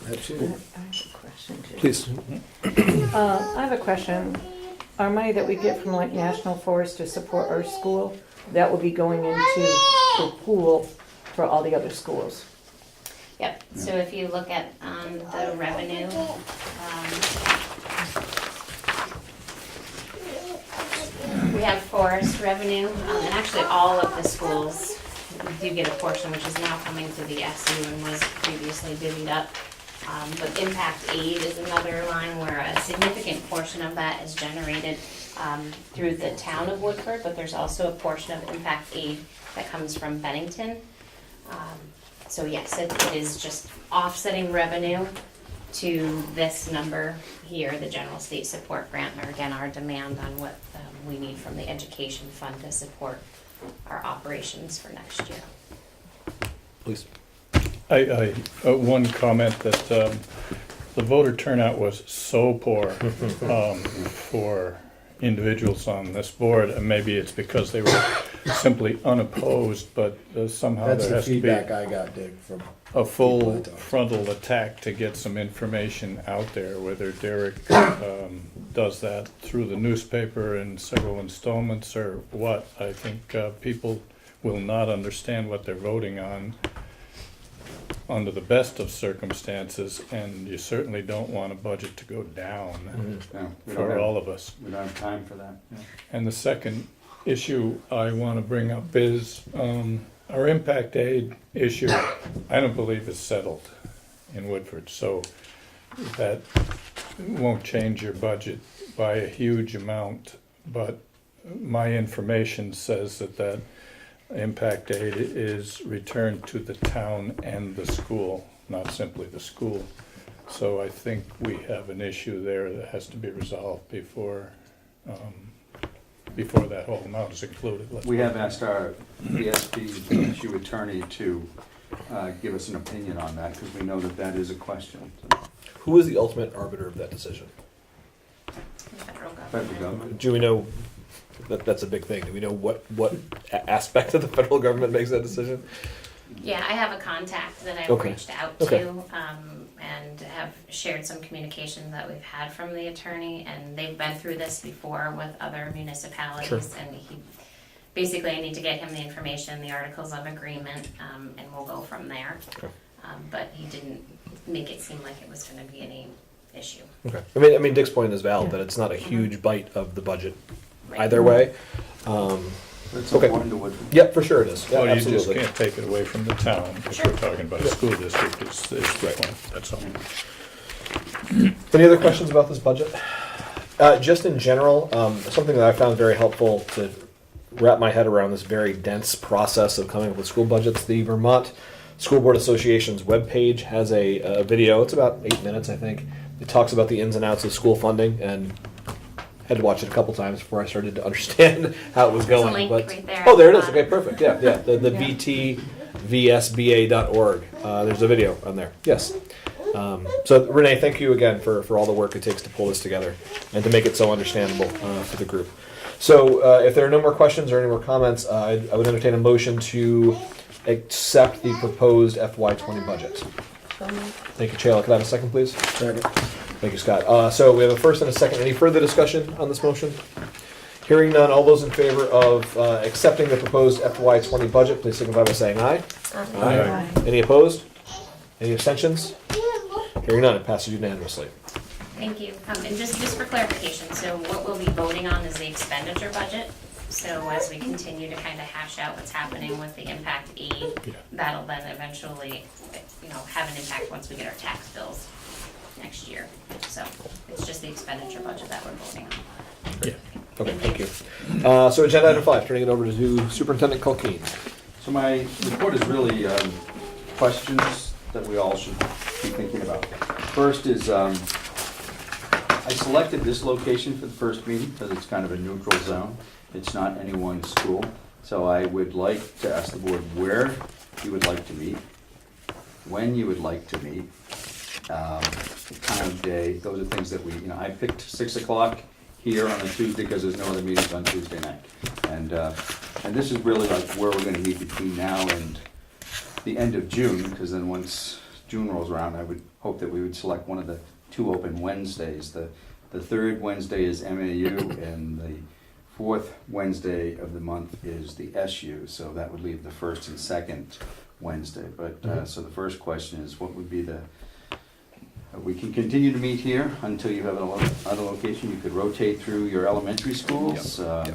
Speaker 8: Absolutely.
Speaker 4: I have a question too.
Speaker 8: Please.
Speaker 10: I have a question. Our money that we get from like National Forest to support our school, that will be going into the pool for all the other schools.
Speaker 12: Yep, so if you look at the revenue, we have forest revenue, and actually all of the schools do get a portion, which is now coming to the SU and was previously divvied up. But impact aid is another line where a significant portion of that is generated through the town of Woodford, but there's also a portion of impact aid that comes from Bennington. So yes, it is just offsetting revenue to this number here, the general state support grant, or again, our demand on what we need from the education fund to support our operations for next year.
Speaker 8: Please.
Speaker 9: I one comment that the voter turnout was so poor for individuals on this board, and maybe it's because they were simply unopposed, but somehow
Speaker 8: That's
Speaker 9: there
Speaker 8: the
Speaker 9: has to be
Speaker 8: feedback I got, Dick, from
Speaker 9: a full
Speaker 8: people I talked to.
Speaker 9: frontal attack to get some information out there. Whether Derek does that through the newspaper in several installments or what, I think people will not understand what they're voting on under the best of circumstances, and you certainly don't want a budget to go down for all of us.
Speaker 2: We don't have time for that. Yeah.
Speaker 9: And the second issue I want to bring up is our impact aid issue. I don't believe is settled in Woodford, so that won't change your budget by a huge amount, but my information says that impact aid is returned to the town and the school, not simply the school. So I think we have an issue there that has to be resolved before that whole amount is included.
Speaker 2: We have asked our BSB issue attorney to give us an opinion on that, because we know that that is a question.
Speaker 8: Who is the ultimate arbiter of that decision?
Speaker 12: Federal government.
Speaker 2: Federal government?
Speaker 8: Do we know, that's a big thing, do we know what aspect of the federal government makes that decision?
Speaker 12: Yeah, I have a contact that I've
Speaker 8: Okay.
Speaker 12: reached out
Speaker 8: Okay.
Speaker 12: to, and have shared some communication that we've had from the attorney, and they've been through this before with other municipalities,
Speaker 8: Sure.
Speaker 12: and basically I need to get him the information, the articles of agreement, and we'll go from there.
Speaker 8: Okay.
Speaker 12: But he didn't make it seem like it was gonna be any issue.
Speaker 8: Okay. I mean, Dick's point is valid, that it's not a huge bite of the budget
Speaker 12: Right.
Speaker 8: either way.
Speaker 2: It's
Speaker 8: Okay.
Speaker 2: important to Woodford.
Speaker 8: Yep, for sure it is. Yeah,
Speaker 9: Well, you just
Speaker 8: absolutely.
Speaker 9: can't take it away from the town. If
Speaker 12: Sure.
Speaker 9: we're talking about a school district, it's the point, that's all.
Speaker 8: Any other questions about this budget? Just in general, something that I found very helpful to wrap my head around this very dense process of coming up with school budgets. The Vermont School Board Association's webpage has a video. It's about 8 minutes, I think. It talks about the ins and outs of school funding, and had to watch it a couple times before I started to understand how it was
Speaker 12: There's a
Speaker 8: going.
Speaker 12: link
Speaker 8: but
Speaker 12: right there
Speaker 8: oh, there
Speaker 12: at
Speaker 8: it
Speaker 12: the
Speaker 8: is. Okay,
Speaker 12: bottom.
Speaker 8: perfect. Yeah, yeah. The VTVSBA.org. There's a video on there. Yes. So Renee, thank you again for all the work it takes to pull this together and to make it so understandable for the group. So if there are no more questions or any more comments, I would entertain a motion to accept the proposed FY20 budget. Thank you, Chayla. Could I have a second, please?
Speaker 1: Second.
Speaker 8: Thank you, Scott. So we have a first and a second. Any further discussion on this motion? Hearing none, all those in favor of accepting the proposed FY20 budget, please signify by saying aye.
Speaker 9: Aye.
Speaker 8: Any opposed? Any abstentions? Hearing none, it passes unanimously.
Speaker 12: Thank you. And just for clarification, so what we'll be voting on is the expenditure budget. So as we continue to kind of hash out what's happening with the impact aid, that'll then eventually, have an impact once we get our tax bills next year. So it's just the expenditure budget that we're voting on.
Speaker 8: Okay, thank you. So agenda item 5, turning it over to Superintendent Culkeen.
Speaker 2: So my report is really questions that we all should be thinking about. First is, I selected this location for the first meeting because it's kind of a neutral zone. It's not any one school. So I would like to ask the board where you would like to meet, when you would like to meet, the time of day. Those are things that I picked 6 o'clock here on a Tuesday because there's no other meetings on Tuesday night. And this is really like where we're gonna meet between now and the end of June, because then once June rolls around, I would hope that we would select one of the 2 open Wednesdays. The third Wednesday is MAU, and the fourth Wednesday of the month is the SU, so that would leave the first and second Wednesday. But so the first question is, what would be we can continue to meet here until you have another location. You could rotate through your elementary schools.
Speaker 7: I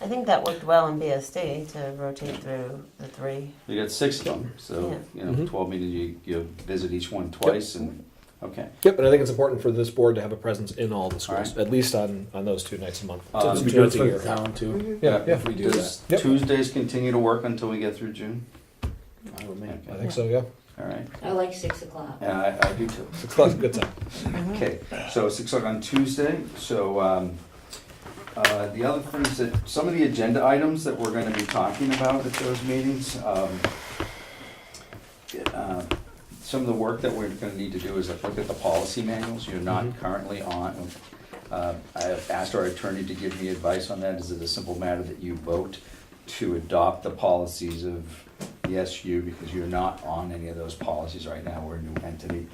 Speaker 7: think that worked well in BSD to rotate through the 3.
Speaker 2: You got 6 of them, so 12 meetings. You visit each one twice, and okay.
Speaker 8: Yep, and I think it's important for this board to have a presence in all the schools,
Speaker 2: All right.
Speaker 8: at least on those 2 nights a month.
Speaker 1: It's
Speaker 8: 2
Speaker 1: good
Speaker 8: nights a
Speaker 1: for
Speaker 8: year.
Speaker 1: the town too.
Speaker 8: Yeah, yeah.
Speaker 1: If we do
Speaker 2: Does
Speaker 1: that.
Speaker 8: Yep.
Speaker 2: Tuesdays continue to work until we get through June?
Speaker 1: Fine with me.
Speaker 8: I think so, yeah.
Speaker 2: All right.
Speaker 5: I like 6 o'clock.
Speaker 2: Yeah, I do too.
Speaker 8: 6 o'clock's a good time.
Speaker 2: Okay, so 6 o'clock on Tuesday. So the other thing is that some of the agenda items that we're going to be talking about at those meetings, some of the work that we're going to need to do is look at the policy manuals. You're not currently on. I have asked our attorney to give me advice on that. Is it a simple matter that you vote to adopt the policies of the SU, because you're not on any of those policies right now. We're a new entity.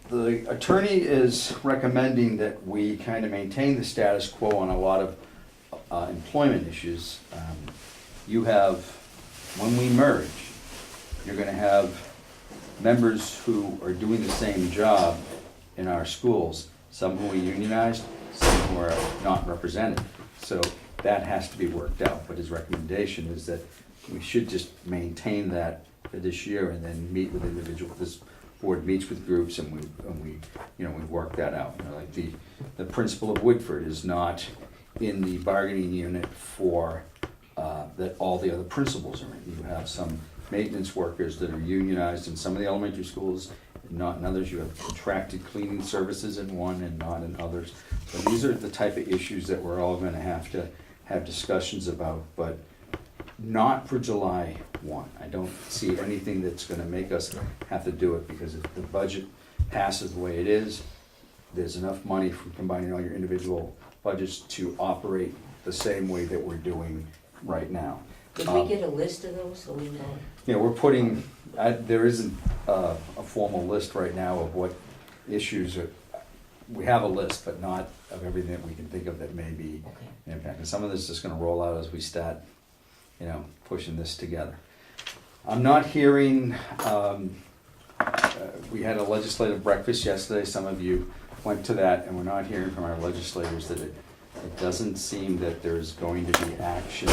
Speaker 2: The attorney is recommending that we kind of maintain the status quo on a lot of employment issues. You have, when we merge, you're going to have members who are doing the same job in our schools, some who are unionized, some who are not represented. So that has to be worked out, but his recommendation is that we should just maintain that for this year and then meet with individuals. This board meets with groups and we work that out. Like the principal of Woodford is not in the bargaining unit for that all the other principals are in. You have some maintenance workers that are unionized in some of the elementary schools, not in others. You have contracted cleaning services in one and not in others. So these are the type of issues that we're all going to have discussions about, but not for July 1. I don't see anything that's gonna make us have to do it, because if the budget passes the way it is, there's enough money from combining all your individual budgets to operate the same way that we're doing right now.
Speaker 5: Did we get a list of those, so we know?
Speaker 2: You know, we're putting, there isn't a formal list right now of what issues are, we have a list, but not of everything that we can think of that may be
Speaker 5: Okay.
Speaker 2: impacted. Some of this is just gonna roll out as we start, pushing this together. I'm not hearing, we had a legislative breakfast yesterday, some of you went to that, and we're not hearing from our legislators that it doesn't seem that there's going to be action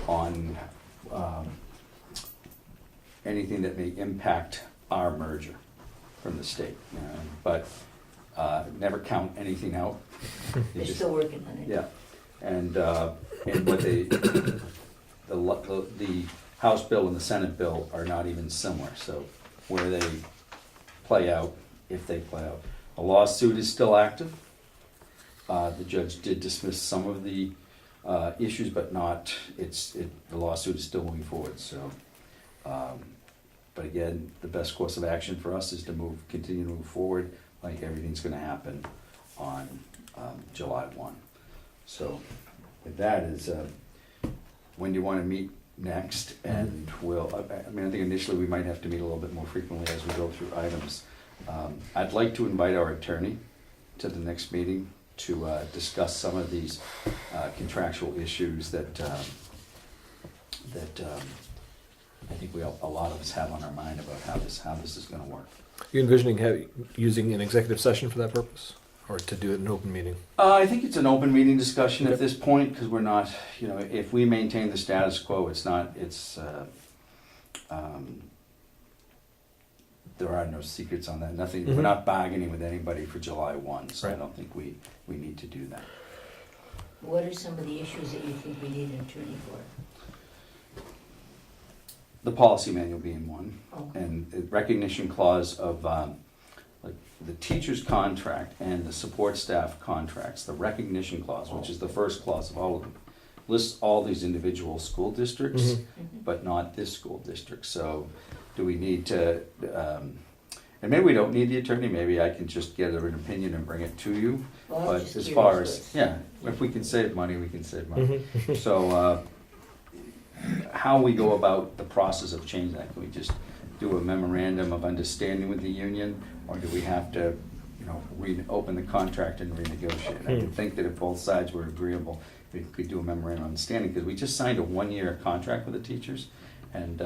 Speaker 2: on anything that may impact our merger from the state. But never count anything out.
Speaker 5: They're still working on it.
Speaker 2: Yeah, and what the House bill and the Senate bill are not even similar, so where they play out, if they play out. A lawsuit is still active. The judge did dismiss some of the issues, but not, the lawsuit is still moving forward, so. But again, the best course of action for us is to continue to move forward, like everything's gonna happen on July 1. So with that is, when do you wanna meet next? And I think initially we might have to meet a little bit more frequently as we go through items. I'd like to invite our attorney to the next meeting to discuss some of these contractual issues that I think a lot of us have on our mind about how this is going to work.
Speaker 8: Are you envisioning using an executive session for that purpose, or to do it in an open meeting?
Speaker 2: I think it's an open meeting discussion at this point, because we're not, if we maintain the status quo, there are no secrets on that. Nothing.
Speaker 8: Mm-hmm.
Speaker 2: We're not bargaining with anybody for July 1, so right. I don't think we need to do that.
Speaker 5: What are some of the issues that you think we need an attorney for?
Speaker 2: The policy manual being one,
Speaker 5: Okay.
Speaker 2: and the recognition clause of like the teacher's contract and the support staff contracts. The recognition clause, which is the first clause of all of them, lists all these individual school districts,
Speaker 5: Mm-hmm.
Speaker 2: but not this school district. So do we need to, and maybe we don't need the attorney, maybe I can just get an opinion and bring it to you.
Speaker 5: Well, I'm
Speaker 2: But
Speaker 5: just
Speaker 2: as
Speaker 5: curious
Speaker 2: far as,
Speaker 5: what's-
Speaker 2: yeah, if we can save money, we can save money.
Speaker 8: Mhm.
Speaker 2: So how we go about the process of changing that, can we just do a memorandum of understanding with the union, or do we have to, open the contract and renegotiate? I would think that if both sides were agreeable, we could do a memorandum of understanding, because we just signed a 1-year contract with the teachers, and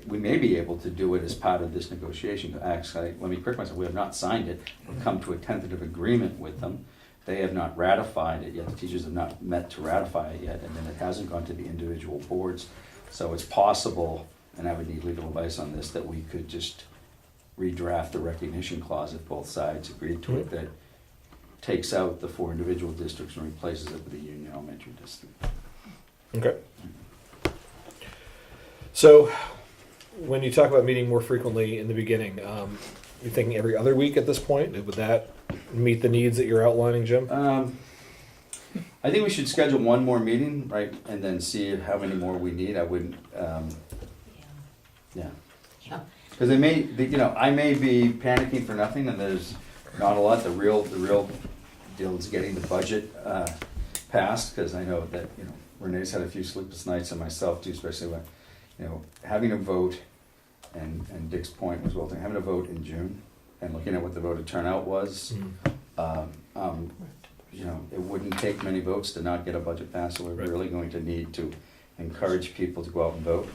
Speaker 2: we may be able to do it as part of this negotiation. Actually, let me correct myself, we have not signed it, we've come to a tentative agreement with them. They have not ratified it yet, the teachers have not met to ratify it yet, and then it hasn't gone to the individual boards. So it's possible, and I would need legal advice on this, that we could just redraft the recognition clause if both sides agreed to it, that takes out the 4 individual districts and replaces it with the union elementary district.
Speaker 8: Okay. So, when you talk about meeting more frequently in the beginning, you're thinking every other week at this point? Would that meet the needs that you're outlining, Jim?
Speaker 2: I think we should schedule one more meeting, right, and then see how many more we need. I wouldn't, yeah.
Speaker 5: Yeah.
Speaker 2: Because I may be panicking for nothing, and there's not a lot. The real deal is getting the budget passed, because I know that Renee's had a few sleepless nights, and myself too, especially when having a vote, and Dick's point was well taken, having a vote in June, and looking at what the voter turnout was. It wouldn't take many votes to not get a budget passed, so we're
Speaker 8: Right.
Speaker 2: really going to need to encourage people to go out and vote.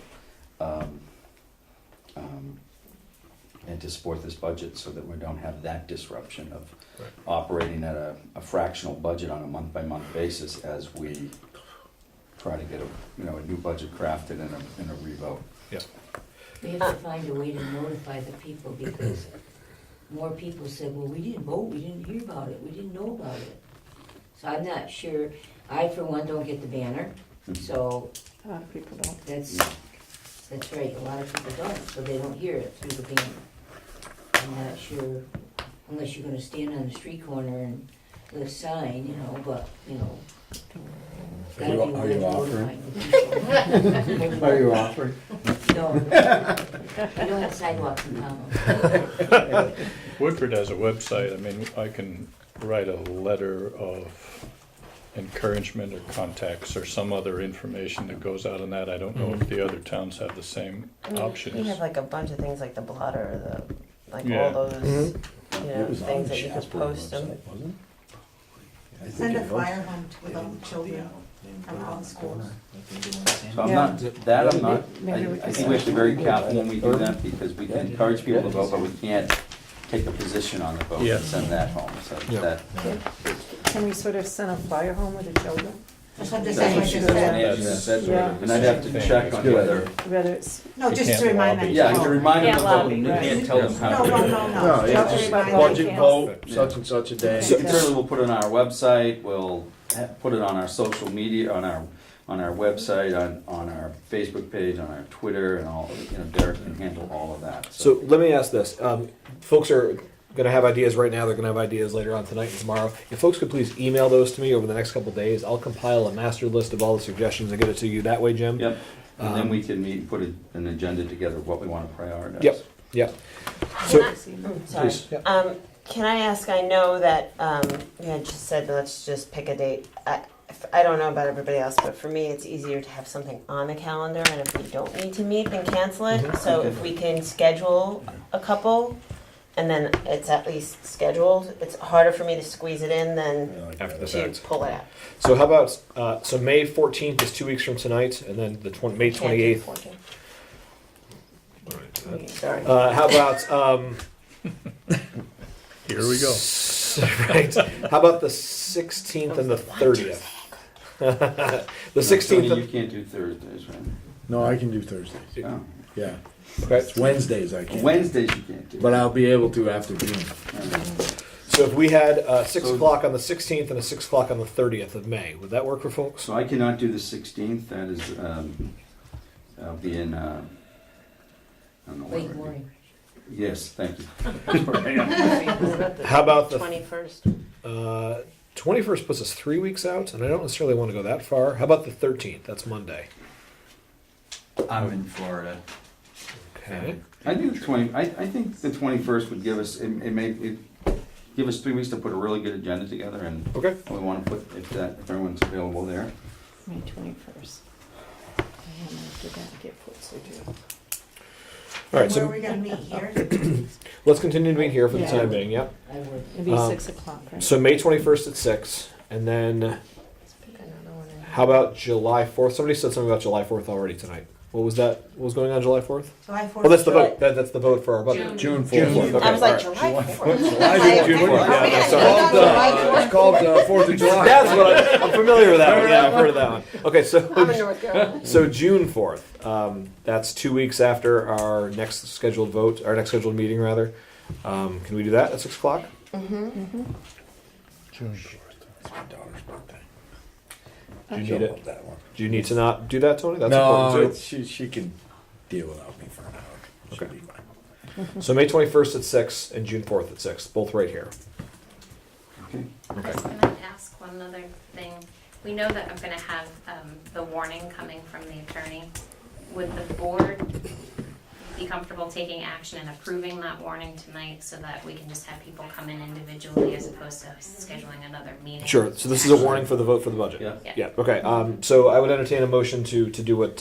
Speaker 2: And to support this budget, so that we don't have that disruption of
Speaker 8: Right.
Speaker 2: operating at a fractional budget on a month-by-month basis as we try to get a new budget crafted and a revote.
Speaker 8: Yeah.
Speaker 5: We have to find a way to notify the people, because more people said, well, we didn't vote, we didn't hear about it, we didn't know about it. So I'm not sure, I for one don't get the banner, so
Speaker 10: A lot of people don't.
Speaker 5: that's right, a lot of people don't, so they don't hear it through the banner. I'm not sure, unless you're gonna stand on the street corner and with a sign, but,
Speaker 1: Are you offering?
Speaker 5: Are
Speaker 1: Are you offering?
Speaker 5: No, we don't have sidewalks in town.
Speaker 9: Woodford has a website. I mean, I can write a letter of encouragement or contacts or some other information that goes out on that. I don't know if the other towns have the same
Speaker 7: I mean,
Speaker 9: options.
Speaker 7: You have like a bunch of things like the blotter, like
Speaker 9: Yeah.
Speaker 7: all those,
Speaker 8: Mm-hmm.
Speaker 7: you know, things that you could post them.
Speaker 4: Send a flyer home with all the children from all the schools.
Speaker 2: So I'm
Speaker 10: Yeah.
Speaker 2: not, that I'm not,
Speaker 10: Maybe we
Speaker 2: I
Speaker 10: could
Speaker 2: think we have to be very
Speaker 10: send-
Speaker 2: careful when we do that, because we can encourage people to vote, but we can't take a position on the vote
Speaker 9: Yeah.
Speaker 2: and send that home, so
Speaker 8: Yeah.
Speaker 2: that.
Speaker 10: Can we sort of send a flyer home with the children?
Speaker 4: That's what
Speaker 2: That's
Speaker 4: this
Speaker 2: what
Speaker 4: is
Speaker 2: she
Speaker 4: just
Speaker 2: said,
Speaker 4: said.
Speaker 2: Nancy just said,
Speaker 10: Yeah.
Speaker 2: and I'd have to check on
Speaker 1: Good
Speaker 2: whether,
Speaker 10: Whether it's,
Speaker 4: No,
Speaker 9: You
Speaker 4: just
Speaker 9: can't
Speaker 4: to remind them.
Speaker 9: lobby.
Speaker 2: yeah, you can remind them
Speaker 10: Can't
Speaker 2: to vote,
Speaker 10: lobby,
Speaker 2: you
Speaker 10: right.
Speaker 2: can't tell them how
Speaker 4: No,
Speaker 2: to.
Speaker 4: no,
Speaker 2: do it.
Speaker 4: no,
Speaker 1: No,
Speaker 4: no.
Speaker 1: it's
Speaker 4: Just
Speaker 1: just
Speaker 4: remind them.
Speaker 1: budget vote,
Speaker 2: Yeah.
Speaker 1: such and such a day.
Speaker 2: Certainly we'll put it on our website, we'll put it on our social media, on our website, on our Facebook page, on our Twitter, and all, you know, Derek can handle all of that.
Speaker 8: So let me ask this. Folks are going to have ideas right now. They're going to have ideas later on tonight and tomorrow. If folks could please email those to me over the next couple of days, I'll compile a master list of all the suggestions and get it to you that way, Jim.
Speaker 2: Yep, and then we can meet and put an agenda together of what we want to prioritize.
Speaker 8: Yep. Yep. So,
Speaker 7: Sorry.
Speaker 8: please. Yeah.
Speaker 7: Can I ask, I know that, you had just said, let's just pick a date. I don't know about everybody else, but for me, it's easier to have something on the calendar, and if we don't need to meet, then cancel it. So if we can schedule a couple, and then it's at least scheduled, it's harder for me to squeeze it in than
Speaker 8: After the
Speaker 7: to
Speaker 8: fact.
Speaker 7: pull it out.
Speaker 8: So how about, so May 14th is 2 weeks from tonight, and then May
Speaker 7: Can't do
Speaker 8: 28th.
Speaker 7: 14. Sorry.
Speaker 8: How about,
Speaker 9: Here we go.
Speaker 8: right. How about the 16th and the 30th? The 16th.
Speaker 2: Tony, you can't do Thursdays, right?
Speaker 1: No, I can do Thursdays.
Speaker 2: Oh.
Speaker 1: Yeah.
Speaker 8: Okay.
Speaker 1: It's Wednesdays I can't.
Speaker 2: Wednesdays you can't do.
Speaker 1: But I'll be able to after June.
Speaker 8: So if we had 6
Speaker 2: So-
Speaker 8: o'clock on the 16th and a 6 o'clock on the 30th of May, would that work for folks?
Speaker 2: So I cannot do the 16th, that is, I'll be in, I don't know
Speaker 5: Late
Speaker 2: where.
Speaker 5: morning.
Speaker 2: Yes, thank you.
Speaker 8: How about the
Speaker 7: 21st?
Speaker 8: 21st puts us 3 weeks out, and I don't necessarily want to go that far. How about the 13th? That's Monday.
Speaker 6: I'm in Florida.
Speaker 8: Okay.
Speaker 2: I think I think the 21st would give us, give us 3 weeks to put a really good agenda together, and
Speaker 8: Okay.
Speaker 2: we want to put, if everyone's available there.
Speaker 10: May 21st. And after that, get put so do.
Speaker 8: All right.
Speaker 4: Where are
Speaker 8: So
Speaker 4: we gonna meet here?
Speaker 8: let's continue to meet here for the
Speaker 10: Yeah.
Speaker 8: time being. Yep.
Speaker 5: I would.
Speaker 10: It'd be 6 o'clock, right?
Speaker 8: So May 21st at 6, and then
Speaker 7: Let's pick another one.
Speaker 8: how about July 4th? Somebody said something about July 4th already tonight. What was that? What was going on July 4th?
Speaker 4: July 4th.
Speaker 8: Oh, that's the vote. That's the vote for our budget.
Speaker 1: June 4th.
Speaker 8: June 4th. Okay.
Speaker 7: I was like,
Speaker 8: all right.
Speaker 7: July 4th.
Speaker 8: June 4th. Yeah, no, sorry.
Speaker 1: It's called 4th of July.
Speaker 8: That's what I'm familiar with that one. Yeah, I've heard of that one. Okay,
Speaker 7: I'm in North Carolina.
Speaker 8: so June 4th. That's 2 weeks after our next scheduled vote, our next scheduled meeting rather. Can we do that at 6 o'clock?
Speaker 9: June.
Speaker 1: It's my daughter's birthday.
Speaker 8: Do you
Speaker 1: She'll
Speaker 8: need
Speaker 1: love
Speaker 8: it?
Speaker 1: that one.
Speaker 8: Do you need to not do that, Tony? That's
Speaker 1: No,
Speaker 8: important too.
Speaker 1: it's, she can deal without me for an hour. She'll
Speaker 8: Okay.
Speaker 1: be fine.
Speaker 8: So May 21st at 6 and June 4th at 6, both right here.
Speaker 2: Okay.
Speaker 12: I was gonna ask one other thing. We know that I'm gonna have the warning coming from the attorney. Would the board be comfortable taking action and approving that warning tonight so that we can just have people come in individually as opposed to scheduling another meeting?
Speaker 8: Sure. So this is a warning for the vote for the budget.
Speaker 2: Yeah.
Speaker 12: Yeah.
Speaker 8: Yeah. Okay. So I would entertain a motion to do what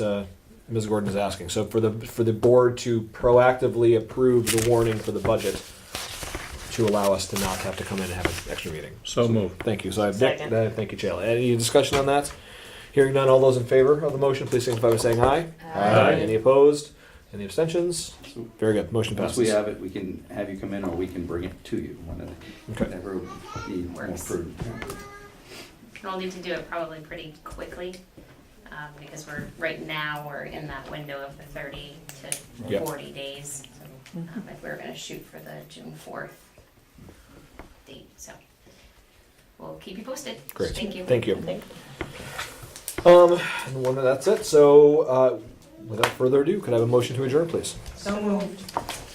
Speaker 8: Ms. Gordon is asking. So for the board to proactively approve the warning for the budget to allow us to not have to come in and have an extra meeting.
Speaker 9: So moved.
Speaker 8: Thank you. So I have Nick.
Speaker 7: Second.
Speaker 8: Thank you, Chayla. Any discussion on that? Hearing none. All those in favor of the motion, please signify by saying aye.
Speaker 7: Aye.
Speaker 8: Any opposed? Any abstentions?
Speaker 2: So
Speaker 8: Very good. Motion
Speaker 2: once
Speaker 8: passes.
Speaker 2: we have it, we can have you come in, or we can bring it to you,
Speaker 8: Okay.
Speaker 2: whatever would be more
Speaker 12: Works.
Speaker 2: prudent.
Speaker 12: And we'll need to do it probably pretty quickly, because we're in that window of the 30 to
Speaker 8: Yep.
Speaker 12: 40 days. So, if we're gonna shoot for the June 4th date, so we'll keep you posted.
Speaker 8: Great.
Speaker 12: Thank you.
Speaker 8: Thank you. And that's it. So without further ado, could I have a motion to adjourn, please?
Speaker 4: So moved.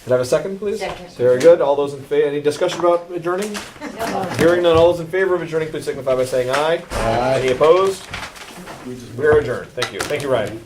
Speaker 8: Could I have a second, please?
Speaker 5: Second.
Speaker 8: Very good. All those in favor, any discussion about adjourning? Hearing none, all those in favor of adjourning, please signify by saying aye.
Speaker 1: Aye.
Speaker 8: Any opposed? We are adjourned. Thank you. Thank you, Ryan.